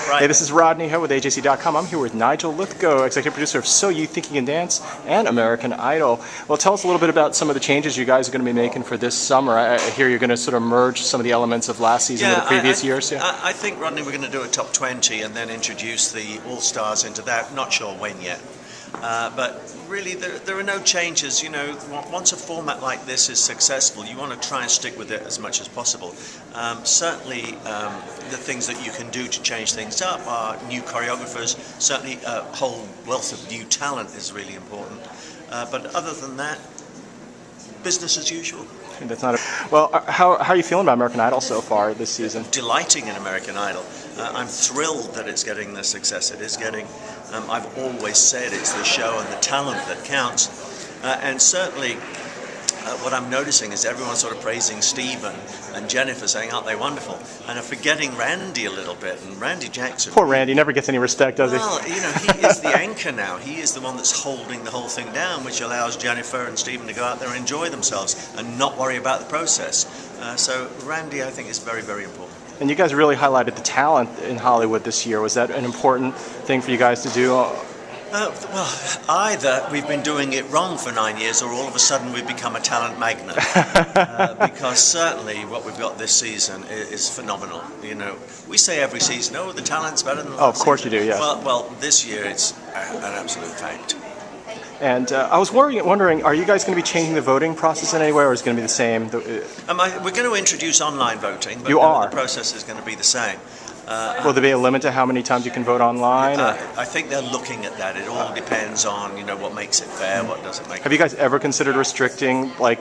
Right. Hey, this is Rodney Ho with AJC.com. I'm here with Nigel Lythgoe, executive producer of So You Think You Can Dance and American Idol. Well, tell us a little bit about some of the changes you guys are going to be making for this summer. I hear you're going to sort of merge some of the elements of last season with the previous years. Yeah, I think, Rodney, we're going to do a top 20 and then introduce the All-Stars into that. Not sure when yet. But really, there are no changes. You know, once a format like this is successful, you want to try and stick with it as much as possible. Certainly, the things that you can do to change things up are new choreographers. Certainly, a whole wealth of new talent is really important. But other than that, business as usual. That's not well, how are you feeling about American Idol so far this season? Delighting in American Idol. I'm thrilled that it's getting the success it is getting. I've always said it's the show and the talent that counts. And certainly what I'm noticing is everyone sort of praising Stephen and Jennifer, saying, aren't they wonderful? And are forgetting Randy a little bit. And Randy Jackson... Poor Randy, never gets any respect, does he? Well, you know, he is the anchor now. He is the one that's holding the whole thing down, which allows Jennifer and Stephen to go out there and enjoy themselves and not worry about the process. So Randy, I think, is very, very important. And you guys really highlighted the talent in Hollywood this year. Was that an important thing for you guys to do? Well, either we've been doing it wrong for 9 years, or all of a sudden we've become a talent magnet. Because certainly what we've got this season is phenomenal. You know, we say every season, oh, the talent's better than the last of course season. You do, yes. Well, this year it's an absolute fact. And I was wondering, are you guys going to be changing the voting process in any way, or is it going to be the same? We're going to introduce online voting, but the process is going to be the same. Will there be a limit to how many times you can vote online? I think they're looking at that. It all depends on, you know, what makes it fair, what doesn't make it fair. Have you guys ever considered restricting, like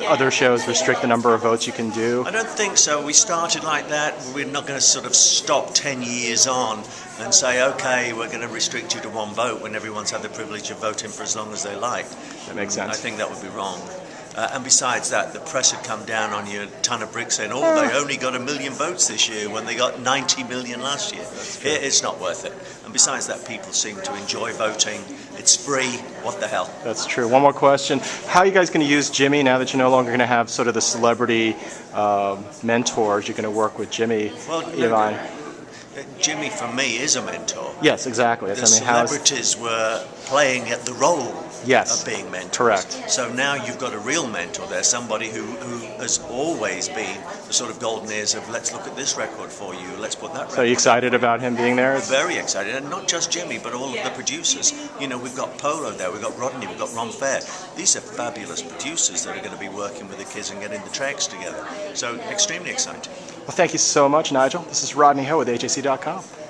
other shows, restrict the number of votes you can do? I don't think so. We started like that. We're not going to sort of stop 10 years on and say, okay, we're going to restrict you to one vote when everyone's had the privilege of voting for as long as they like. That makes sense. I think that would be wrong. And besides that, the press had come down on you a ton of bricks saying, oh, they only got 1 million votes this year when they got 90 million last year. It's not worth it. And besides that, people seem to enjoy voting. It's free. What the hell? That's true. One more question. How are you guys going to use Jimmy now that you're no longer going to have sort of the celebrity mentors? You're going to work with Jimmy. Well, Jimmy, for me, is a mentor. Yes, exactly. The celebrities were playing at the role of being mentors. Correct. So now you've got a real mentor there, somebody who has always been the sort of golden ears of, let's look at this record for you, let's put that record. So are you excited about him being there? Very excited, and not just Jimmy, but all of the producers. You know, we've got Polo there, we've got Rodney, we've got Ron Fair. These are fabulous producers that are going to be working with the kids and getting the tracks together. So extremely exciting. Well, thank you so much, Nigel. This is Rodney Ho with AJC.com.